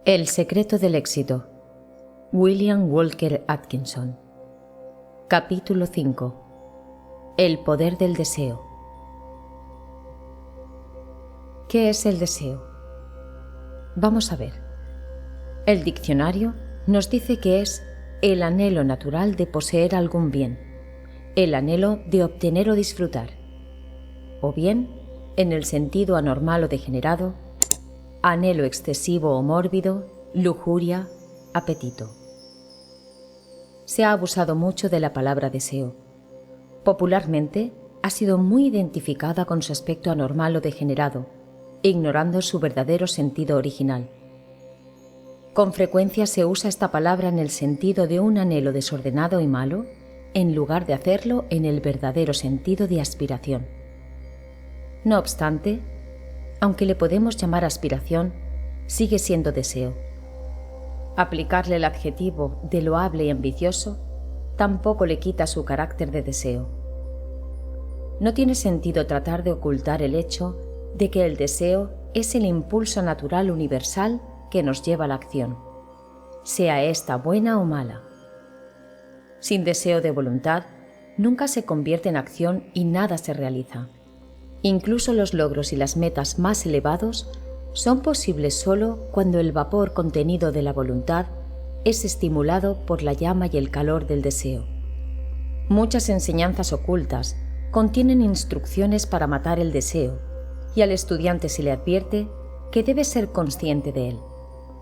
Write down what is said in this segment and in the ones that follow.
El secreto del éxito. William Walker Atkinson. Capítulo 5. El poder del deseo. ¿Qué es el deseo? Vamos a ver. El diccionario nos dice que es el anhelo natural de poseer algún bien, el anhelo de obtener o disfrutar, o bien, en el sentido anormal o degenerado, anhelo excesivo o mórbido, lujuria, apetito. Se ha abusado mucho de la palabra deseo. Popularmente, ha sido muy identificada con su aspecto anormal o degenerado, ignorando su verdadero sentido original. Con frecuencia se usa esta palabra en el sentido de un anhelo desordenado y malo, en lugar de hacerlo en el verdadero sentido de aspiración. No obstante, aunque le podemos llamar aspiración, sigue siendo deseo. Aplicarle el adjetivo de loable y ambicioso tampoco le quita su carácter de deseo. No tiene sentido tratar de ocultar el hecho de que el deseo es el impulso natural universal que nos lleva a la acción, sea ésta buena o mala. Sin deseo de voluntad, nunca se convierte en acción y nada se realiza. Incluso los logros y las metas más elevados son posibles solo cuando el vapor contenido de la voluntad es estimulado por la llama y el calor del deseo. Muchas enseñanzas ocultas contienen instrucciones para matar el deseo, y al estudiante se le advierte que debe ser consciente de él,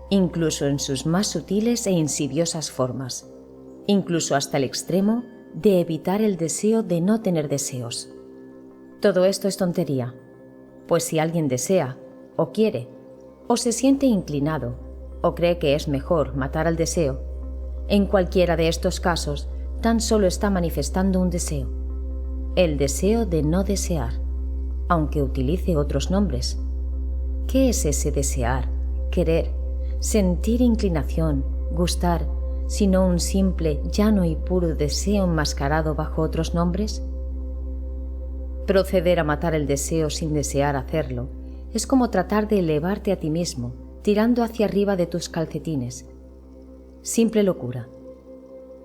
incluso en sus más sutiles e insidiosas formas, incluso hasta el extremo de evitar el deseo de no tener deseos. Todo esto es tontería, pues si alguien desea, o quiere, o se siente inclinado, o cree que es mejor matar al deseo, en cualquiera de estos casos tan solo está manifestando un deseo, el deseo de no desear, aunque utilice otros nombres. ¿Qué es ese desear, querer, sentir inclinación, gustar, sino un simple, llano y puro deseo enmascarado bajo otros nombres? Proceder a matar el deseo sin desear hacerlo es como tratar de elevarte a ti mismo, tirando hacia arriba de tus calcetines. Simple locura.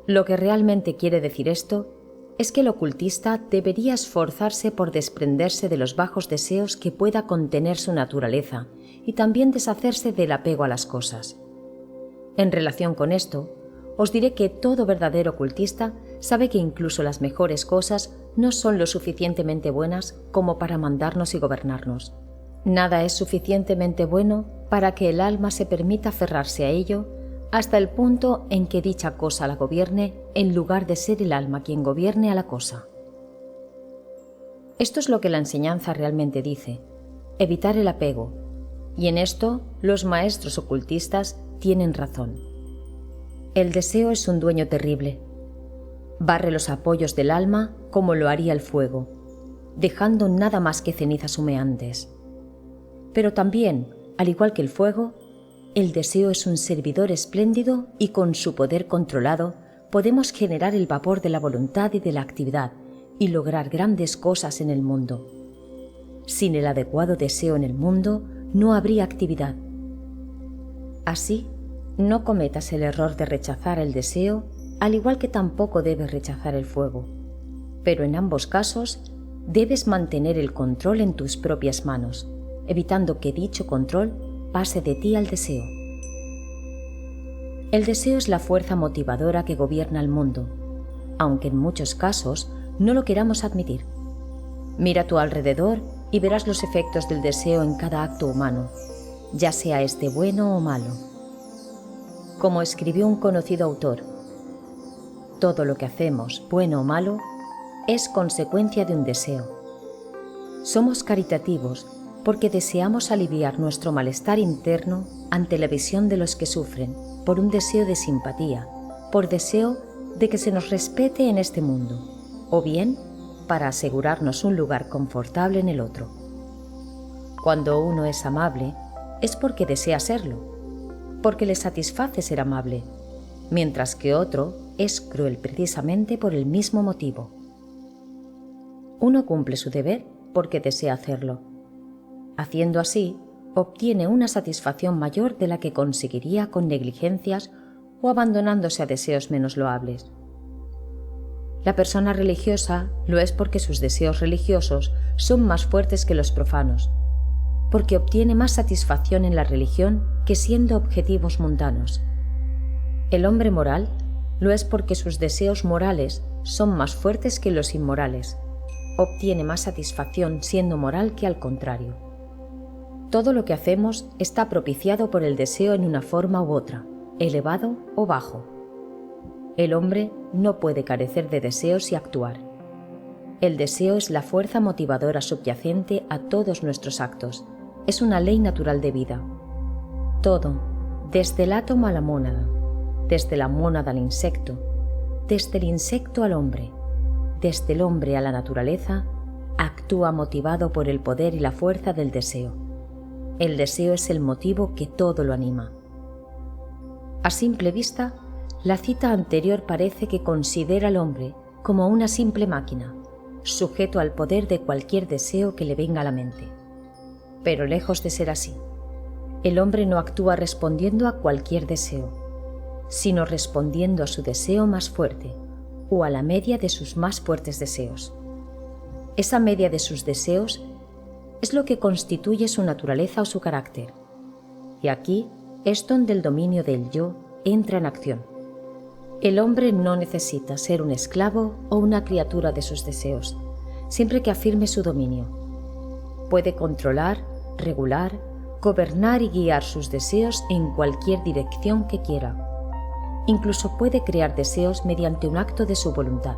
Lo que realmente quiere decir esto es que el ocultista debería esforzarse por desprenderse de los bajos deseos que pueda contener su naturaleza y también deshacerse del apego a las cosas. En relación con esto, os diré que todo verdadero ocultista sabe que incluso las mejores cosas no son lo suficientemente buenas como para mandarnos y gobernarnos. Nada es suficientemente bueno para que el alma se permita aferrarse a ello hasta el punto en que dicha cosa la gobierne en lugar de ser el alma quien gobierne a la cosa. Esto es lo que la enseñanza realmente dice, evitar el apego, y en esto los maestros ocultistas tienen razón. El deseo es un dueño terrible. Barre los apoyos del alma como lo haría el fuego, dejando nada más que cenizas humeantes. Pero también, al igual que el fuego, el deseo es un servidor espléndido y con su poder controlado podemos generar el vapor de la voluntad y de la actividad y lograr grandes cosas en el mundo. Sin el adecuado deseo en el mundo no habría actividad. Así, no cometas el error de rechazar el deseo, al igual que tampoco debes rechazar el fuego. Pero en ambos casos, debes mantener el control en tus propias manos, evitando que dicho control pase de ti al deseo. El deseo es la fuerza motivadora que gobierna el mundo, aunque en muchos casos no lo queramos admitir. Mira a tu alrededor y verás los efectos del deseo en cada acto humano, ya sea este bueno o malo. Como escribió un conocido autor, todo lo que hacemos, bueno o malo, es consecuencia de un deseo. Somos caritativos porque deseamos aliviar nuestro malestar interno ante la visión de los que sufren, por un deseo de simpatía, por deseo de que se nos respete en este mundo, o bien para asegurarnos un lugar confortable en el otro. Cuando uno es amable, es porque desea serlo, porque le satisface ser amable, mientras que otro es cruel precisamente por el mismo motivo. Uno cumple su deber porque desea hacerlo. Haciendo así, obtiene una satisfacción mayor de la que conseguiría con negligencias o abandonándose a deseos menos loables. La persona religiosa lo es porque sus deseos religiosos son más fuertes que los profanos, porque obtiene más satisfacción en la religión que siendo objetivos mundanos. El hombre moral lo es porque sus deseos morales son más fuertes que los inmorales, obtiene más satisfacción siendo moral que al contrario. Todo lo que hacemos está propiciado por el deseo en una forma u otra, elevado o bajo. El hombre no puede carecer de deseos y actuar. El deseo es la fuerza motivadora subyacente a todos nuestros actos. Es una ley natural de vida. Todo, desde el átomo a la mónada, desde la mónada al insecto, desde el insecto al hombre, desde el hombre a la naturaleza, actúa motivado por el poder y la fuerza del deseo. El deseo es el motivo que todo lo anima. A simple vista, la cita anterior parece que considera al hombre como una simple máquina, sujeto al poder de cualquier deseo que le venga a la mente. Pero lejos de ser así, el hombre no actúa respondiendo a cualquier deseo, sino respondiendo a su deseo más fuerte o a la media de sus más fuertes deseos. Esa media de sus deseos es lo que constituye su naturaleza o su carácter. Y aquí es donde el dominio del yo entra en acción. El hombre no necesita ser un esclavo o una criatura de sus deseos, siempre que afirme su dominio. Puede controlar, regular, gobernar y guiar sus deseos en cualquier dirección que quiera. Incluso puede crear deseos mediante un acto de su voluntad.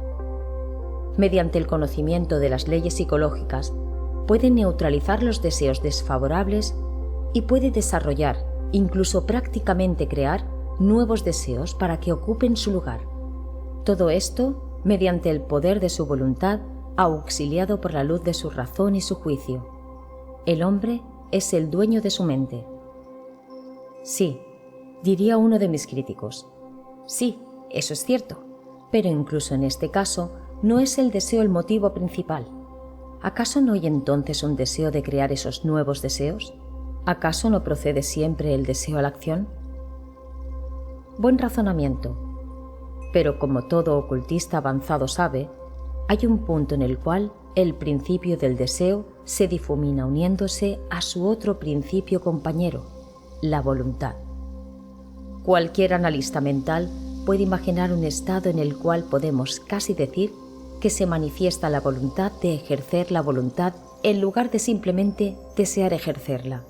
Mediante el conocimiento de las leyes psicológicas, puede neutralizar los deseos desfavorables y puede desarrollar, incluso prácticamente crear, nuevos deseos para que ocupen su lugar. Todo esto mediante el poder de su voluntad, auxiliado por la luz de su razón y su juicio. El hombre es el dueño de su mente. Sí, diría uno de mis críticos. Sí, eso es cierto, pero incluso en este caso no es el deseo el motivo principal. ¿Acaso no hay entonces un deseo de crear esos nuevos deseos? ¿Acaso no procede siempre el deseo a la acción? Buen razonamiento. Pero como todo ocultista avanzado sabe, hay un punto en el cual el principio del deseo se difumina uniéndose a su otro principio compañero, la voluntad. Cualquier analista mental puede imaginar un estado en el cual podemos casi decir que se manifiesta la voluntad de ejercer la voluntad en lugar de simplemente desear ejercerla.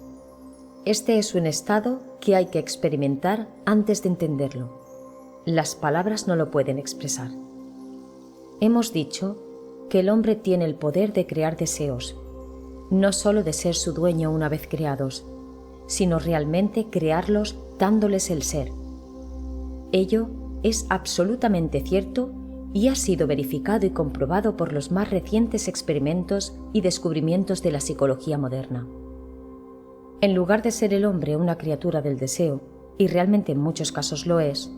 Este es un estado que hay que experimentar antes de entenderlo. Las palabras no lo pueden expresar. Hemos dicho que el hombre tiene el poder de crear deseos, no solo de ser su dueño una vez creados, sino realmente crearlos dándoles el ser. Ello es absolutamente cierto y ha sido verificado y comprobado por los más recientes experimentos y descubrimientos de la psicología moderna. En lugar de ser el hombre una criatura del deseo, y realmente en muchos casos lo es,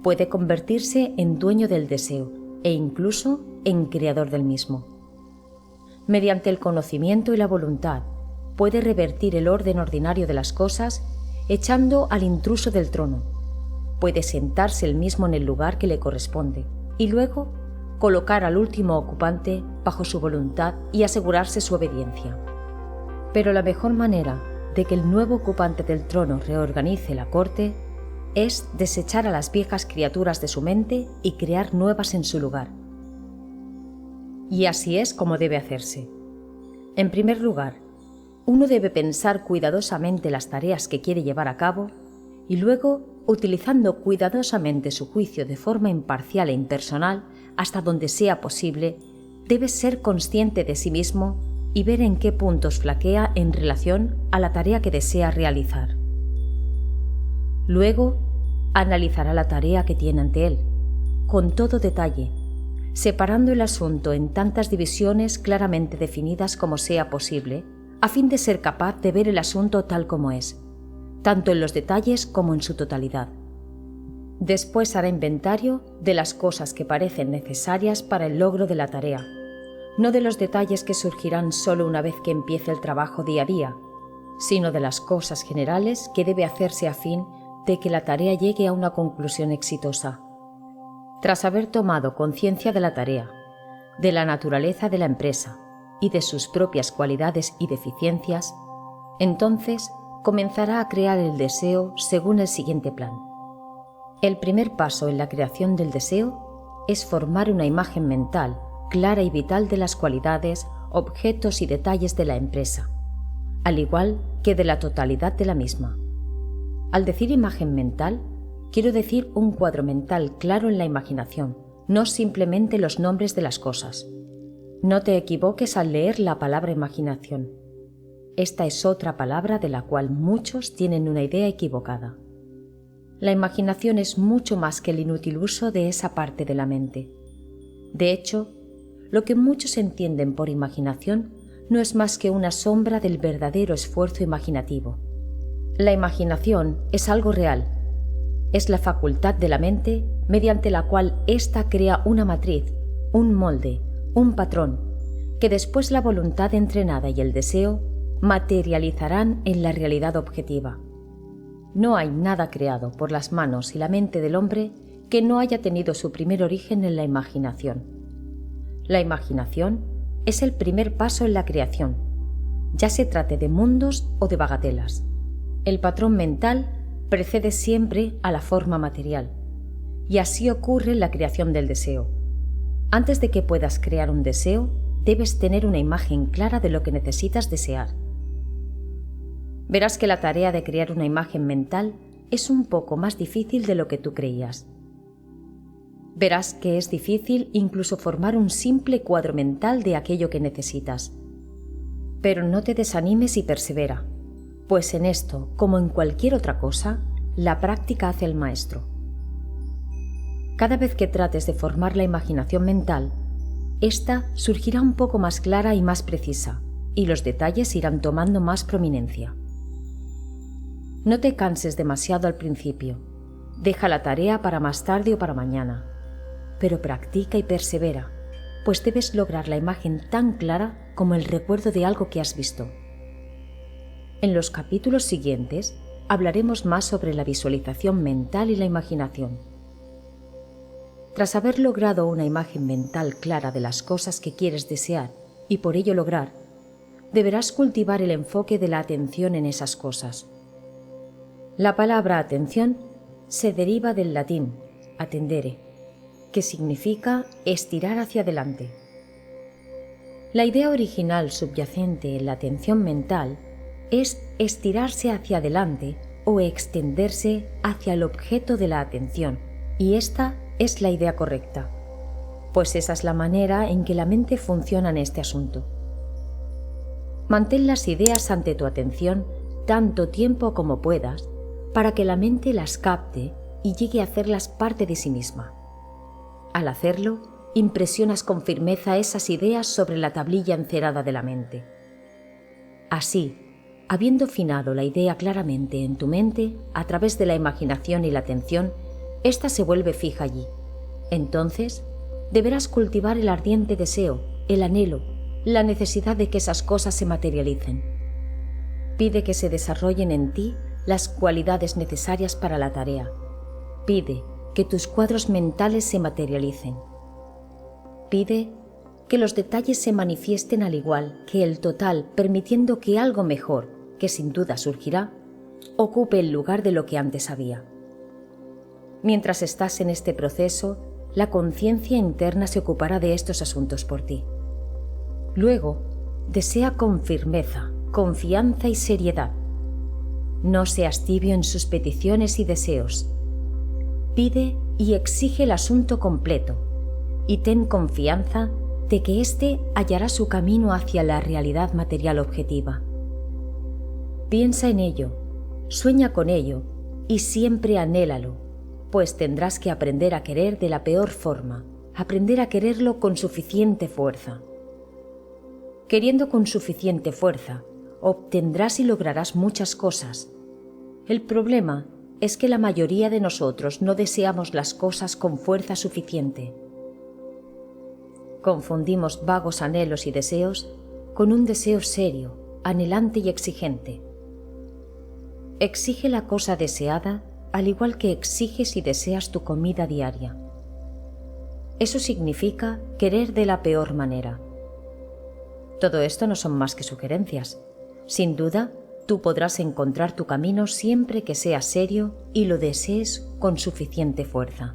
puede convertirse en dueño del deseo e incluso en creador del mismo. Mediante el conocimiento y la voluntad, puede revertir el orden ordinario de las cosas echando al intruso del trono. Puede sentarse él mismo en el lugar que le corresponde y luego colocar al último ocupante bajo su voluntad y asegurarse su obediencia. Pero la mejor manera de que el nuevo ocupante del trono reorganice la corte es desechar a las viejas criaturas de su mente y crear nuevas en su lugar. Y así es como debe hacerse. En primer lugar, uno debe pensar cuidadosamente las tareas que quiere llevar a cabo y luego, utilizando cuidadosamente su juicio de forma imparcial e impersonal hasta donde sea posible, debe ser consciente de sí mismo y ver en qué puntos flaquea en relación a la tarea que desea realizar. Luego, analizará la tarea que tiene ante él, con todo detalle, separando el asunto en tantas divisiones claramente definidas como sea posible, a fin de ser capaz de ver el asunto tal como es, tanto en los detalles como en su totalidad. Después hará inventario de las cosas que parecen necesarias para el logro de la tarea, no de los detalles que surgirán solo una vez que empiece el trabajo día a día, sino de las cosas generales que debe hacerse a fin de que la tarea llegue a una conclusión exitosa. Tras haber tomado conciencia de la tarea, de la naturaleza de la empresa y de sus propias cualidades y deficiencias, entonces comenzará a crear el deseo según el siguiente plan. El primer paso en la creación del deseo es formar una imagen mental clara y vital de las cualidades, objetos y detalles de la empresa, al igual que de la totalidad de la misma. Al decir imagen mental, quiero decir un cuadro mental claro en la imaginación, no simplemente los nombres de las cosas. No te equivoques al leer la palabra imaginación. Esta es otra palabra de la cual muchos tienen una idea equivocada. La imaginación es mucho más que el inútil uso de esa parte de la mente. De hecho, lo que muchos entienden por imaginación no es más que una sombra del verdadero esfuerzo imaginativo. La imaginación es algo real. Es la facultad de la mente mediante la cual ésta crea una matriz, un molde, un patrón, que después la voluntad entrenada y el deseo materializarán en la realidad objetiva. No hay nada creado por las manos y la mente del hombre que no haya tenido su primer origen en la imaginación. La imaginación es el primer paso en la creación, ya se trate de mundos o de bagatelas. El patrón mental precede siempre a la forma material, y así ocurre en la creación del deseo. Antes de que puedas crear un deseo, debes tener una imagen clara de lo que necesitas desear. Verás que la tarea de crear una imagen mental es un poco más difícil de lo que tú creías. Verás que es difícil incluso formar un simple cuadro mental de aquello que necesitas. Pero no te desanimes y persevera, pues en esto, como en cualquier otra cosa, la práctica hace al maestro. Cada vez que trates de formar la imaginación mental, ésta surgirá un poco más clara y más precisa, y los detalles irán tomando más prominencia. No te canses demasiado al principio. Deja la tarea para más tarde o para mañana. Pero practica y persevera, pues debes lograr la imagen tan clara como el recuerdo de algo que has visto. En los capítulos siguientes hablaremos más sobre la visualización mental y la imaginación. Tras haber logrado una imagen mental clara de las cosas que quieres desear y por ello lograr, deberás cultivar el enfoque de la atención en esas cosas. La palabra atención se deriva del latín attendere, que significa estirar hacia adelante. La idea original subyacente en la atención mental es estirarse hacia adelante o extenderse hacia el objeto de la atención, y esta es la idea correcta, pues esa es la manera en que la mente funciona en este asunto. Mantén las ideas ante tu atención tanto tiempo como puedas para que la mente las capte y llegue a hacerlas parte de sí misma. Al hacerlo, impresionas con firmeza esas ideas sobre la tablilla encerada de la mente. Así, habiendo finado la idea claramente en tu mente a través de la imaginación y la atención, ésta se vuelve fija allí. Entonces, deberás cultivar el ardiente deseo, el anhelo, la necesidad de que esas cosas se materialicen. Pide que se desarrollen en ti las cualidades necesarias para la tarea. Pide que tus cuadros mentales se materialicen. Pide que los detalles se manifiesten al igual que el total, permitiendo que algo mejor, que sin duda surgirá, ocupe el lugar de lo que antes había. Mientras estás en este proceso, la conciencia interna se ocupará de estos asuntos por ti. Luego, desea con firmeza, confianza y seriedad. No seas tibio en sus peticiones y deseos. Pide y exige el asunto completo, y ten confianza de que éste hallará su camino hacia la realidad material objetiva. Piensa en ello, sueña con ello y siempre anhélalo, pues tendrás que aprender a querer de la peor forma, aprender a quererlo con suficiente fuerza. Queriendo con suficiente fuerza, obtendrás y lograrás muchas cosas. El problema es que la mayoría de nosotros no deseamos las cosas con fuerza suficiente. Confundimos vagos anhelos y deseos con un deseo serio, anhelante y exigente, exige la cosa deseada al igual que exiges y deseas tu comida diaria. Eso significa querer de la peor manera. Todo esto no son más que sugerencias. Sin duda, tú podrás encontrar tu camino siempre que seas serio y lo desees con suficiente fuerza.